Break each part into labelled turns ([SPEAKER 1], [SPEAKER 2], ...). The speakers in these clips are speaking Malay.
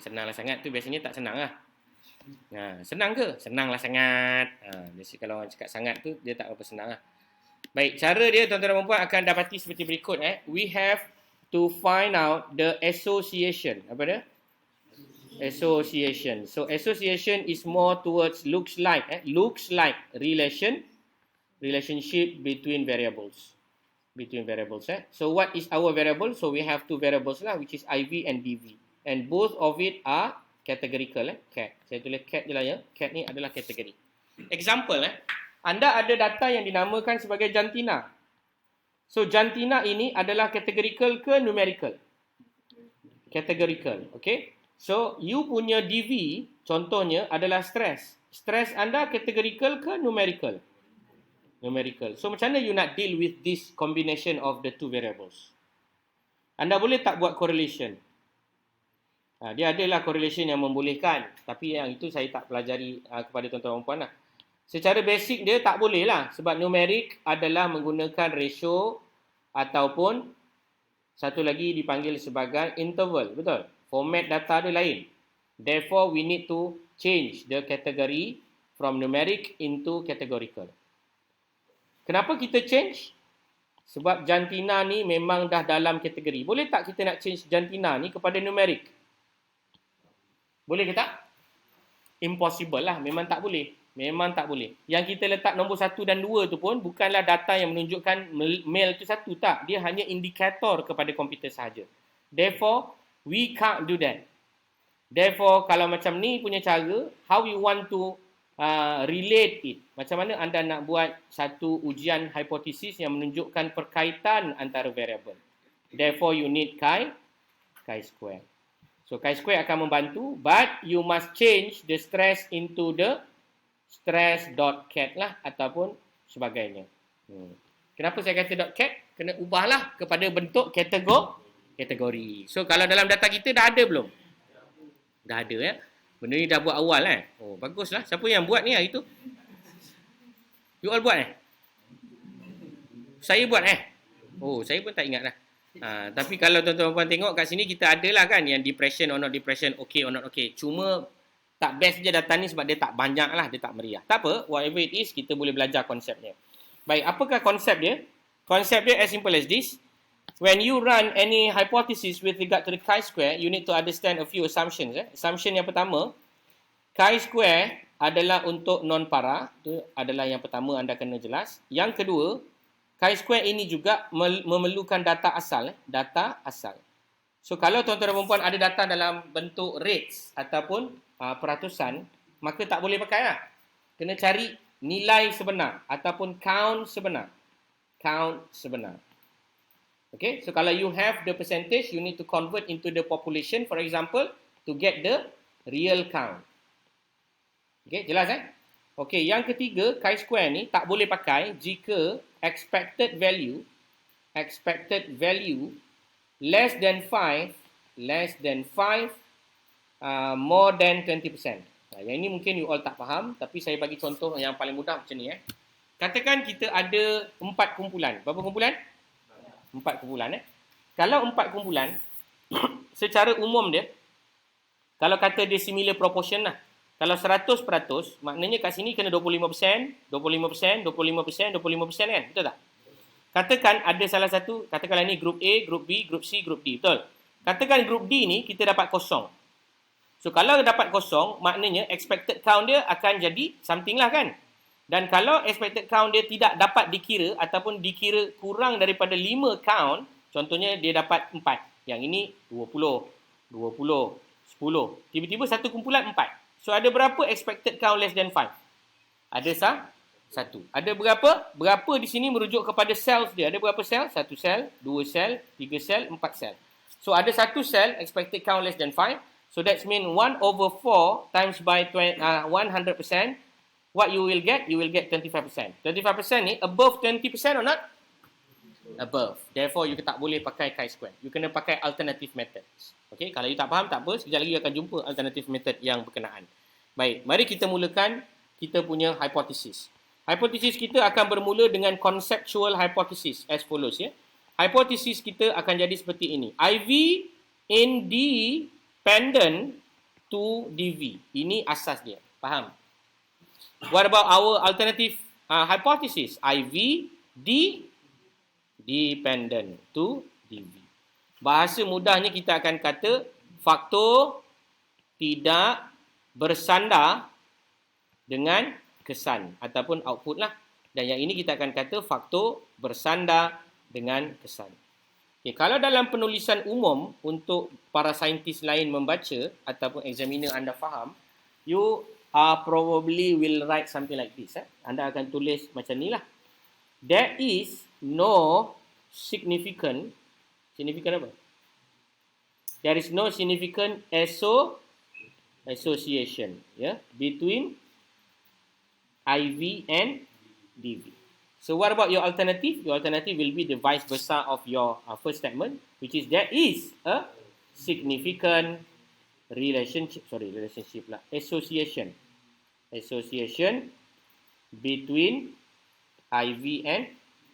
[SPEAKER 1] Senang lah sangat tu biasanya tak senang lah. Senang ke? Senang lah sangat. Biasa kalau orang cakap sangat tu, dia tak berapa senang lah. Baik, cara dia tuan-tuan dan puan akan dapati seperti berikut. We have to find out the association. Apa dia? Association. So, association is more towards looks like relationship between variables. So, what is our variable? So, we have two variables lah, which is IV and DV. And both of it are categorical. Cat. Saya tulis cat je lah ya. Cat ni adalah kategori. Example, anda ada data yang dinamakan sebagai jantina. So, jantina ini adalah categorical ke numerical? Categorical, okay? So, you punya DV, contohnya adalah stress. Stress anda categorical ke numerical? Numerical. So, macam mana you nak deal with this combination of the two variables? Anda boleh tak buat correlation? Dia adalah correlation yang membolehkan. Tapi yang itu saya tak pelajari kepada tuan-tuan dan puan lah. Secara basic dia tak boleh lah. Sebab numerik adalah menggunakan ratio ataupun satu lagi dipanggil sebagai interval. Betul? Format data dia lain. Therefore, we need to change the category from numeric into categorical. Kenapa kita change? Sebab jantina ni memang dah dalam kategori. Boleh tak kita nak change jantina ni kepada numeric? Boleh ke tak? Impossible lah. Memang tak boleh. Yang kita letak nombor 1 dan 2 tu pun bukanlah data yang menunjukkan male tu satu. Tak. Dia hanya indikator kepada komputer sahaja. Therefore, we can't do that. Therefore, kalau macam ni punya cara, how you want to relate it? Macam mana anda nak buat satu ujian hipotesis yang menunjukkan perkaitan antara variable? Therefore, you need chi-square. So, chi-square akan membantu, but you must change the stress into the stress.cat lah ataupun sebagainya. Kenapa saya kata .cat? Kena ubahlah kepada bentuk kategori. So, kalau dalam data kita dah ada belum? Dah ada ya. Benda ni dah buat awal Oh, baguslah. Siapa yang buat ni hari tu? You all buat Saya buat Oh, saya pun tak ingat lah. Tapi kalau tuan-tuan tengok kat sini kita ada lah kan yang depression or not depression, okay or not okay. Cuma tak best je data ni sebab dia tak banyak lah, dia tak meriah. Tak apa, whatever it is, kita boleh belajar konsepnya. Baik, apakah konsep dia? Konsep dia as simple as this. When you run any hypothesis with regard to the chi-square, you need to understand a few assumptions. Assumption yang pertama, chi-square adalah untuk non-para. Itu adalah yang pertama anda kena jelas. Yang kedua, chi-square ini juga memerlukan data asal. Data asal. So, kalau tuan-tuan dan puan ada data dalam bentuk rates ataupun peratusan, maka tak boleh pakai lah. Kena cari nilai sebenar ataupun count sebenar. Okay, so kalau you have the percentage, you need to convert into the population, for example, to get the real count. Okay, jelas Okay, yang ketiga, chi-square ni tak boleh pakai jika expected value less than 5, more than 20%. Yang ini mungkin you all tak faham, tapi saya bagi contoh yang paling mudah macam ni. Katakan kita ada 4 kumpulan. Berapa kumpulan? 4 kumpulan. Kalau 4 kumpulan, secara umum dia, kalau kata dia similar proportion lah. Kalau 100%, maknanya kat sini kena 25%, 25%, 25%, 25% kan? Betul tak? Katakan ada salah satu, katakanlah ni group A, group B, group C, group D. Betul? Katakan group D ni kita dapat kosong. So, kalau dapat kosong, maknanya expected count dia akan jadi something lah kan? Dan kalau expected count dia tidak dapat dikira ataupun dikira kurang daripada 5 count, contohnya dia dapat 4. Yang ini 20, 10. Tiba-tiba satu kumpulan 4. So, ada berapa expected count less than 5? Ada satu. Ada berapa? Berapa di sini merujuk kepada cells dia. Ada berapa sel? 1 sel, 2 sel, 3 sel, 4 sel. So, ada satu sel expected count less than 5. So, that means 1/4 times by 100%. What you will get? You will get 25%. 25% ni above 20% or not? Above. Therefore, you tak boleh pakai chi-square. You kena pakai alternative methods. Okay, kalau you tak faham, tak apa. Sekejap lagi you akan jumpa alternative method yang berkenaan. Baik, mari kita mulakan kita punya hypothesis. Hypothesis kita akan bermula dengan conceptual hypothesis as follows. Hypothesis kita akan jadi seperti ini. IV independent 2dv. Ini asas dia. Faham? What about our alternative hypothesis? IV dependent to dv. Bahasa mudahnya kita akan kata faktor tidak bersandar dengan kesan ataupun output lah. Dan yang ini kita akan kata faktor bersandar dengan kesan. Okay, kalau dalam penulisan umum untuk para saintis lain membaca ataupun examiner anda faham, you probably will write something like this. Anda akan tulis macam ni lah. There is no significant apa? There is no significant association between IV and dv. So what about your alternative? Your alternative will be the vice versa of your first statement, which is there is a significant association between IV and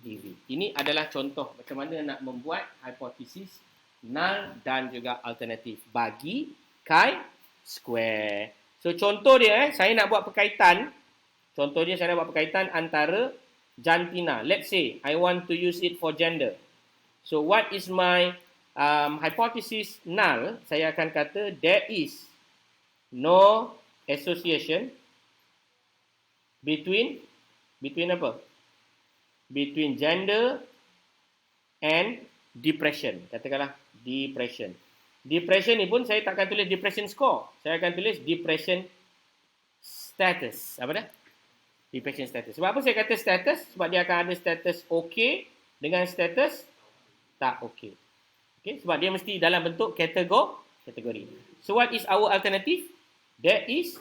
[SPEAKER 1] dv. Ini adalah contoh macam mana nak membuat hipotesis null dan juga alternatif bagi chi-square. So contoh dia, saya nak buat perkaitan. Contoh dia, saya nak buat perkaitan antara jantina. Let's say I want to use it for gender. So what is my hypothesis null? Saya akan kata there is no association between apa? Between gender and depression. Katakanlah depression. Depression ni pun saya tak akan tulis depression score. Saya akan tulis depression status. Apa dah? Depression status. Sebab apa saya kata status? Sebab dia akan ada status OK dengan status tak OK. Okay? Sebab dia mesti dalam bentuk kategori. So what is our alternative? There is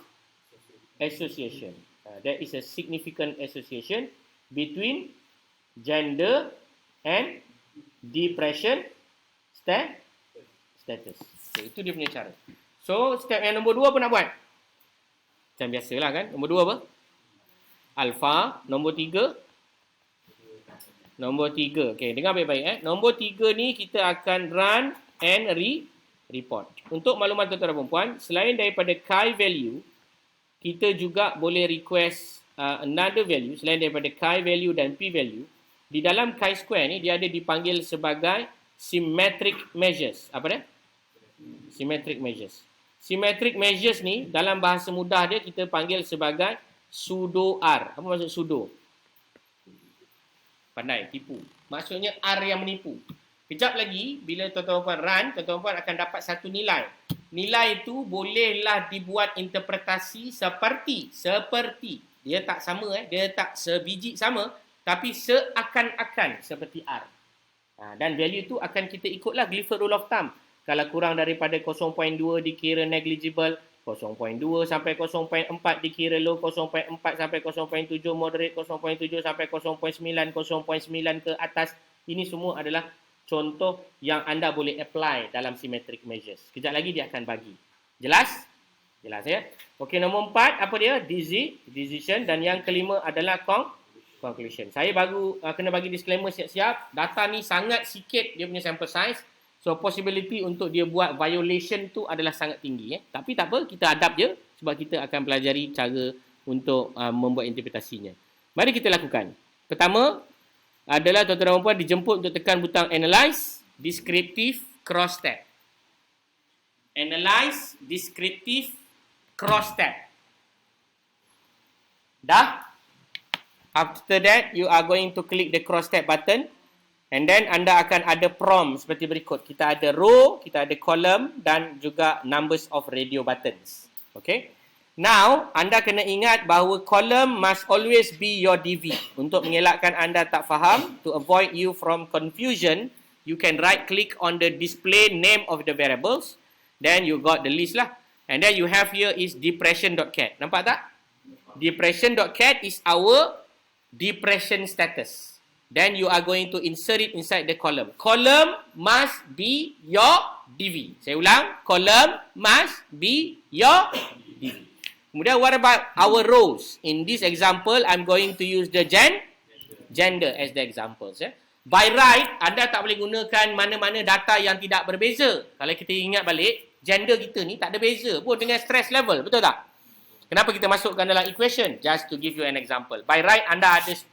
[SPEAKER 1] association. There is a significant association between gender and depression status. So, itu dia punya cara. So step yang nombor 2 apa nak buat? Macam biasalah kan. Nombor 2 apa? Alpha. Nombor 3. Okey, dengar baik-baik. Nombor 3 ni kita akan run and report. Untuk makluman tuan-tuan dan puan, selain daripada chi value, kita juga boleh request another value selain daripada chi value dan p value. Di dalam chi-square ni dia ada dipanggil sebagai symmetric measures. Apa dia? Symmetric measures. Symmetric measures ni dalam bahasa mudah dia kita panggil sebagai pseudo R. Apa maksud pseudo? Pandai, tipu. Maksudnya R yang menipu. Kejap lagi, bila tuan-tuan run, tuan-tuan akan dapat satu nilai. Nilai itu bolehlah dibuat interpretasi seperti. Dia tak sama, dia tak sebiji sama, tapi seakan-akan seperti R. Dan value itu akan kita ikutlah Clifford Rule of Thumb. Kalau kurang daripada 0.2 dikira negligible, 0.2 sampai 0.4 dikira low, 0.4 sampai 0.7 moderate, 0.7 sampai 0.9, 0.9 ke atas. Ini semua adalah contoh yang anda boleh apply dalam symmetric measures. Kejap lagi dia akan bagi. Jelas? Jelas ya? Okey, nombor 4 apa dia? Decision. Dan yang kelima adalah conclusion. Saya baru kena bagi disclaimer siap-siap. Data ni sangat sikit dia punya sample size. So possibility untuk dia buat violation tu adalah sangat tinggi. Tapi tak apa, kita adapt je sebab kita akan pelajari cara untuk membuat interpretasinya. Mari kita lakukan. Pertama adalah tuan-tuan dan puan dijemput untuk tekan butang analyze, descriptive, cross tab. Analyze, descriptive, cross tab. Dah? After that, you are going to click the cross tab button. And then anda akan ada prompt seperti berikut. Kita ada row, kita ada column dan juga numbers of radio buttons. Okay. Now, anda kena ingat bahawa column must always be your DV. Untuk mengelakkan anda tak faham, to avoid you from confusion, you can right click on the display name of the variables. Then you got the list lah. And then you have here is depression.cat. Nampak tak? Depression.cat is our depression status. Then you are going to insert it inside the column. Column must be your DV. Saya ulang. Column must be your DV. Kemudian what about our rows? In this example, I'm going to use the gender as the examples. By right, anda tak boleh gunakan mana-mana data yang tidak berbeza. Kalau kita ingat balik, gender kita ni tak ada beza pun dengan stress level, betul tak? Kenapa kita masukkan dalam equation? Just to give you an example. By right, anda ada 10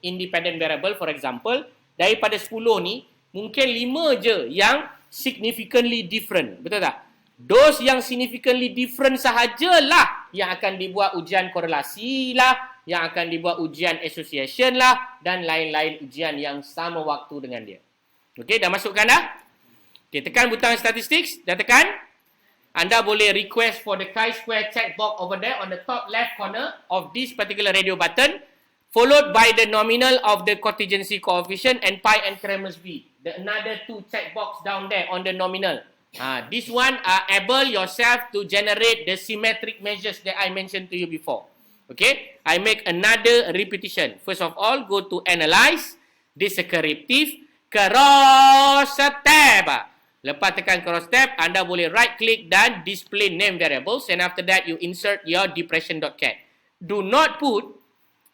[SPEAKER 1] independent variable, for example. Daripada 10 ni, mungkin 5 je yang significantly different. Betul tak? Those yang significantly different sahajalah yang akan dibuat ujian korelasi lah, yang akan dibuat ujian association lah, dan lain-lain ujian yang sama waktu dengan dia. Okey, dah masukkan dah? Okey, tekan butang statistics. Dah tekan? Anda boleh request for the chi-square checkbox over there on the top left corner of this particular radio button, followed by the nominal of the contingency coefficient and pi and Cramer's V. The another 2 checkbox down there on the nominal. This one are able yourself to generate the symmetric measures that I mentioned to you before. Okay, I make another repetition. First of all, go to analyze, descriptive, cross tab. Lepas tekan cross tab, anda boleh right click dan display name variables, and after that you insert your depression.cat. Do not put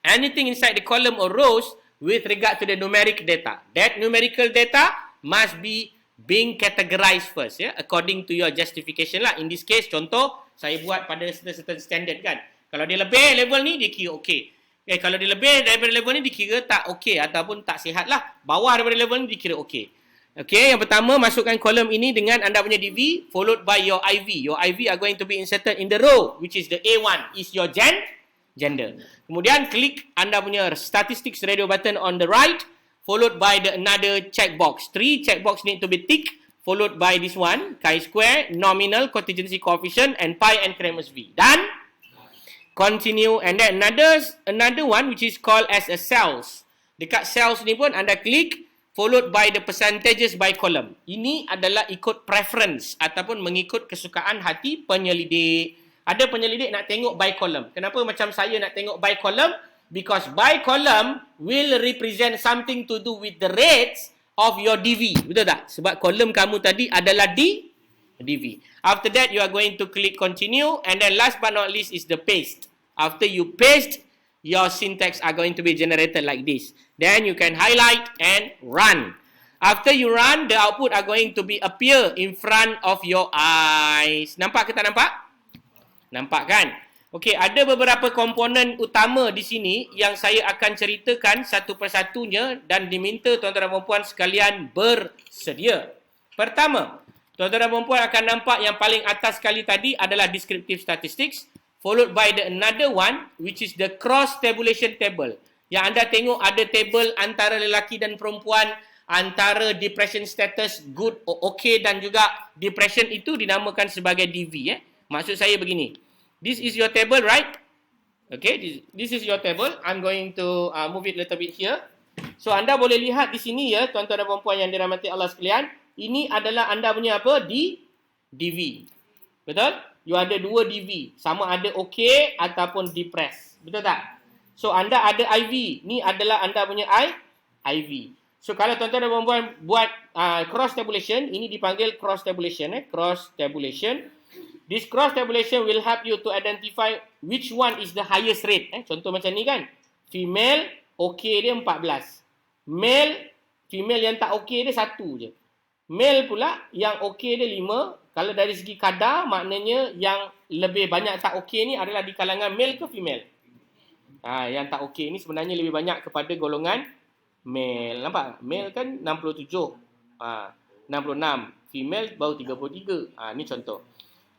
[SPEAKER 1] anything inside the column or rows with regard to the numeric data. That numerical data must be being categorized first, according to your justification lah. In this case, contoh, saya buat pada certain standard kan. Kalau dia lebih level ni, dia kira okey. Kalau dia lebih daripada level ni, dikira tak okey ataupun tak sihat lah. Bawah daripada level ni, dikira okey. Okey, yang pertama, masukkan kolom ini dengan anda punya DV, followed by your IV. Your IV are going to be inserted in the row, which is the A1, is your gender. Kemudian, klik anda punya statistics radio button on the right, followed by the another checkbox. 3 checkbox need to be ticked, followed by this one, chi-square, nominal, contingency coefficient, and pi and Cramer's V. Done? Continue, and then another one, which is called as a cells. Dekat cells ni pun, anda klik, followed by the percentages by column. Ini adalah ikut preference ataupun mengikut kesukaan hati penyelidik. Ada penyelidik nak tengok by column. Kenapa macam saya nak tengok by column? Because by column will represent something to do with the rates of your DV. Betul tak? Sebab kolom kamu tadi adalah DV. After that, you are going to click continue, and then last but not least is the paste. After you paste, your syntax are going to be generated like this. Then you can highlight and run. After you run, the output are going to be appear in front of your eyes. Nampak ke tak nampak? Nampak kan? Okey, ada beberapa komponen utama di sini yang saya akan ceritakan satu persatunya dan diminta tuan-tuan dan puan sekalian bersedia. Pertama, tuan-tuan dan puan akan nampak yang paling atas sekali tadi adalah descriptive statistics, followed by the another one, which is the cross tabulation table. Yang anda tengok ada table antara lelaki dan perempuan, antara depression status good, okay dan juga depression itu dinamakan sebagai DV. Maksud saya begini. This is your table, right? Okay, this is your table. I'm going to move it a little bit here. So, anda boleh lihat di sini ya, tuan-tuan dan puan yang dirahmati Allah sekalian. Ini adalah anda punya apa? DV. Betul? You ada 2 DV. Sama ada okay ataupun depressed. Betul tak? So, anda ada IV. Ni adalah anda punya IV. So, kalau tuan-tuan dan puan buat cross tabulation, ini dipanggil cross tabulation. Cross tabulation. This cross tabulation will help you to identify which one is the highest rate. Contoh macam ni kan. Female, okay dia 14. Male, female yang tak okay dia 1 je. Male pula, yang okay dia 5. Kalau dari segi kadar, maknanya yang lebih banyak tak okay ni adalah di kalangan male ke female? Yang tak okey ni sebenarnya lebih banyak kepada golongan male. Nampak? Male kan 67. 66. Female baru 33. Ni contoh.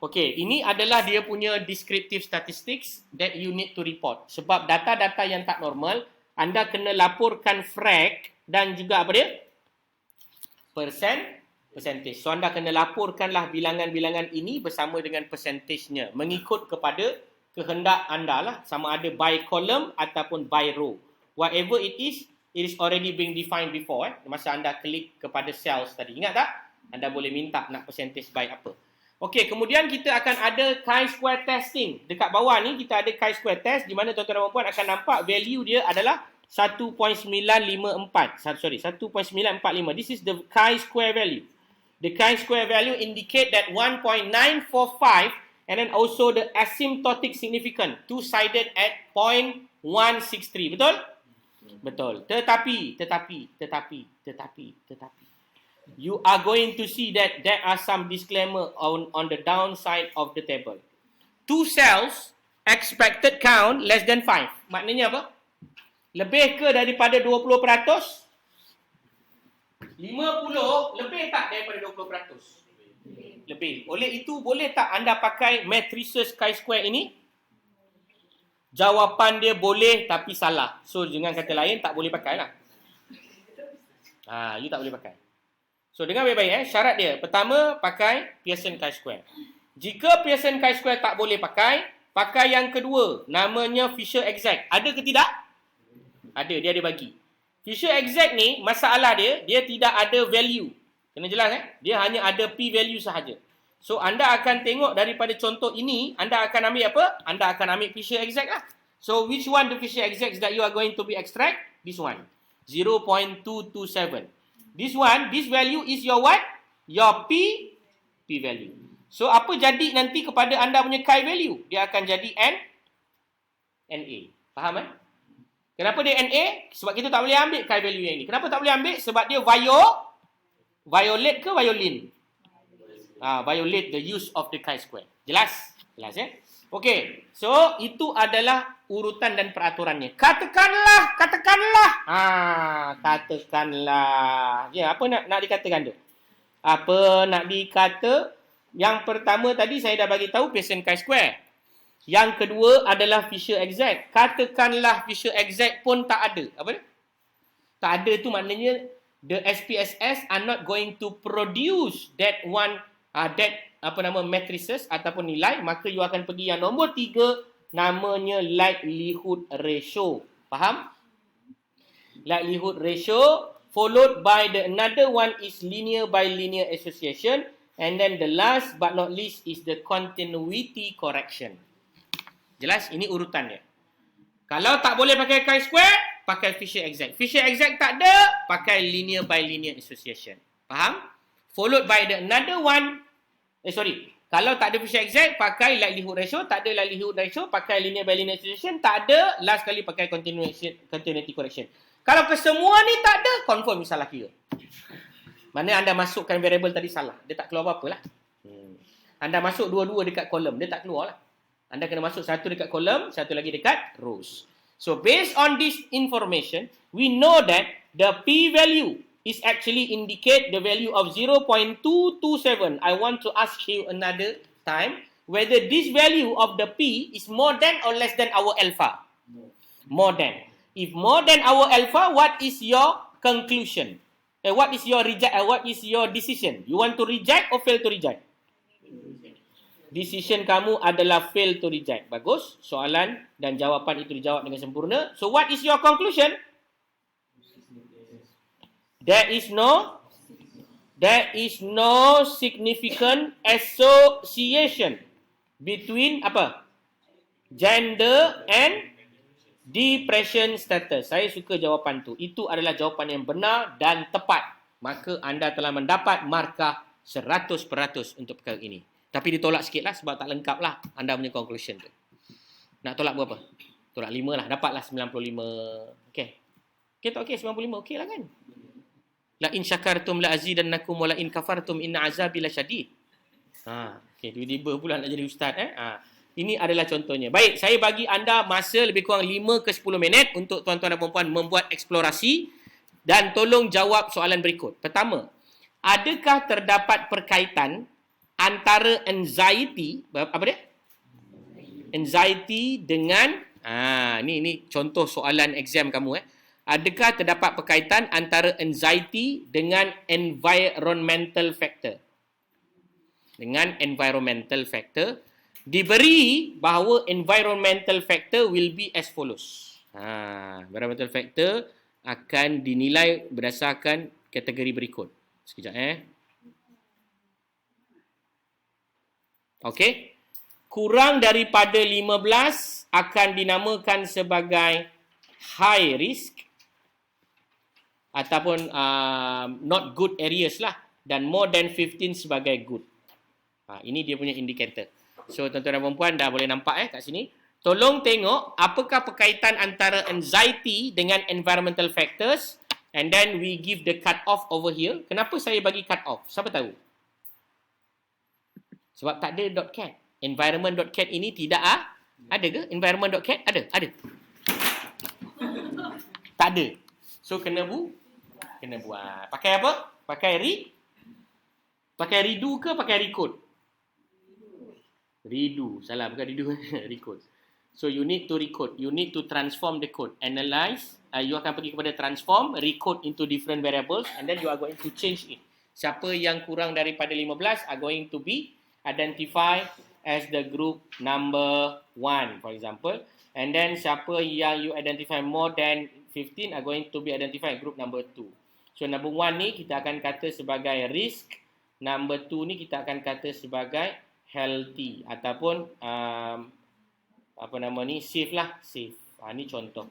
[SPEAKER 1] Okey, ini adalah dia punya descriptive statistics that you need to report. Sebab data-data yang tak normal, anda kena laporkan frag dan juga apa dia? Percentage. So, anda kena laporkanlah bilangan-bilangan ini bersama dengan percentage-nya. Mengikut kepada kehendak anda lah, sama ada by column ataupun by row. Whatever it is already being defined before. Masa anda klik kepada cells tadi. Ingat tak? Anda boleh minta nak percentage by apa. Okey, kemudian kita akan ada chi-square testing. Dekat bawah ni kita ada chi-square test di mana tuan-tuan dan puan akan nampak value dia adalah 1.945. 1.945. This is the chi-square value. The chi-square value indicate that 1.945 and then also the asymptotic significant, two-sided at 0.163. Betul? Betul. Tetapi. you are going to see that there are some disclaimer on the downside of the table. 2 cells, expected count less than 5. Maknanya apa? Lebih ke daripada 20%? 50 lebih tak daripada 20%? Lebih. Oleh itu, boleh tak anda pakai matrices chi-square ini? Jawapan dia boleh tapi salah. So, dengan kata lain, tak boleh pakai lah. You tak boleh pakai. So, dengan baik-baik, syarat dia. Pertama, pakai Pearson chi-square. Jika Pearson chi-square tak boleh pakai yang kedua. Namanya Fisher exact. Ada ke tidak? Ada, dia ada bagi. Fisher exact ni, masalah dia tidak ada value. Kena jelas Dia hanya ada P value sahaja. So, anda akan tengok daripada contoh ini, anda akan ambil apa? Anda akan ambil Fisher exact lah. So, which one the Fisher exact that you are going to be extract? This one. 0.227. This one, this value is your what? Your P value. So, apa jadi nanti kepada anda punya chi value? Dia akan jadi NA. Faham Kenapa dia NA? Sebab kita tak boleh ambil chi value yang ni. Kenapa tak boleh ambil? Sebab dia violet ke violin? Violate the use of the chi-square. Jelas? Jelas Okey. So, itu adalah urutan dan peraturannya. Katakanlah. Katakanlah. Apa nak dikatakan tu? Apa nak dikata? Yang pertama tadi saya dah bagi tahu Pearson chi-square. Yang kedua adalah Fisher exact. Katakanlah Fisher exact pun tak ada. Apa dia? Tak ada tu maknanya the SPSS are not going to produce that one matrices ataupun nilai, maka you akan pergi yang nombor 3, namanya likelihood ratio. Faham? Likelihood ratio followed by the another one is linear by linear association, and then the last but not least is the continuity correction. Jelas? Ini urutannya. Kalau tak boleh pakai chi-square, pakai Fisher exact. Fisher exact tak ada, pakai linear by linear association. Faham? Followed by the another one. Kalau tak ada Fisher exact, pakai likelihood ratio. Tak ada likelihood ratio, pakai linear by linear association. Tak ada, last kali pakai continuity correction. Kalau kesemua ni tak ada, confirm salah kira. Mana anda masukkan variable tadi salah. Dia tak keluar apa-apa lah. Anda masuk dua-dua dekat kolom, dia tak keluar lah. Anda kena masuk satu dekat kolom, satu lagi dekat rows. So, based on this information, we know that the P value is actually indicate the value of 0.227. I want to ask you another time, whether this value of the P is more than or less than our alpha? More than. If more than our alpha, what is your conclusion? What is your decision? You want to reject or fail to reject? Decision kamu adalah fail to reject. Bagus. Soalan dan jawapan itu dijawab dengan sempurna. So, what is your conclusion? There is no significant association between gender and depression status. Saya suka jawapan tu. Itu adalah jawapan yang benar dan tepat. Maka anda telah mendapat markah 100% untuk perkara ini. Tapi ditolak sikit lah sebab tak lengkap lah anda punya conclusion tu. Nak tolak berapa? Tolak 5 lah. Dapatlah 95. Okey. Okey tak okey? 95 okey lah kan? La in syakartum la azidannakum wa la in kafartum inna azabi lasyadid. Okey, tiba-tiba pula nak jadi ustaz Ini adalah contohnya. Baik, saya bagi anda masa lebih kurang 5 ke 10 minit untuk tuan-tuan dan puan-puan membuat eksplorasi dan tolong jawab soalan berikut. Pertama, adakah terdapat perkaitan antara anxiety, anxiety dengan ni contoh soalan exam kamu Adakah terdapat perkaitan antara anxiety dengan environmental factor? Dengan environmental factor diberi bahawa environmental factor will be as follows. Environmental factor akan dinilai berdasarkan kategori berikut. Sekejap Okey. Kurang daripada 15 akan dinamakan sebagai high risk ataupun not good areas lah, dan more than 15 sebagai good. Ini dia punya indikator. So tuan-tuan dan puan-puan dah boleh nampak kat sini. Tolong tengok apakah perkaitan antara anxiety dengan environmental factors. And then we give the cut off over here. Kenapa saya bagi cut off? Siapa tahu? Sebab tak ada .cat. Environment.cat ini tidak ada ke? Environment.cat ada? Ada. Tak ada. So kena buat. Pakai apa? Pakai redo ke pakai recode? Redo. Salah, bukan redo. Recode. So you need to recode. You need to transform the code. Analyze. You akan pergi kepada transform, recode into different variables, and then you are going to change it. Siapa yang kurang daripada 15 are going to be identified as the group number 1, for example. And then siapa yang you identify more than 15 are going to be identified group number 2. So number 1 ni kita akan kata sebagai risk, number 2 ni kita akan kata sebagai healthy ataupun safe lah, safe. Ni contoh.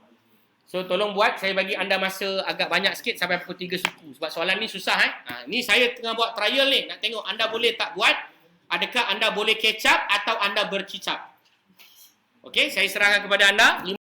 [SPEAKER 1] So tolong buat, saya bagi anda masa agak banyak sikit sampai pukul 3 suku. Sebab soalan ni susah ni saya tengah buat trial ni, nak tengok anda boleh tak buat, adakah anda boleh catch up atau anda bercicap. Okey, saya serahkan kepada anda.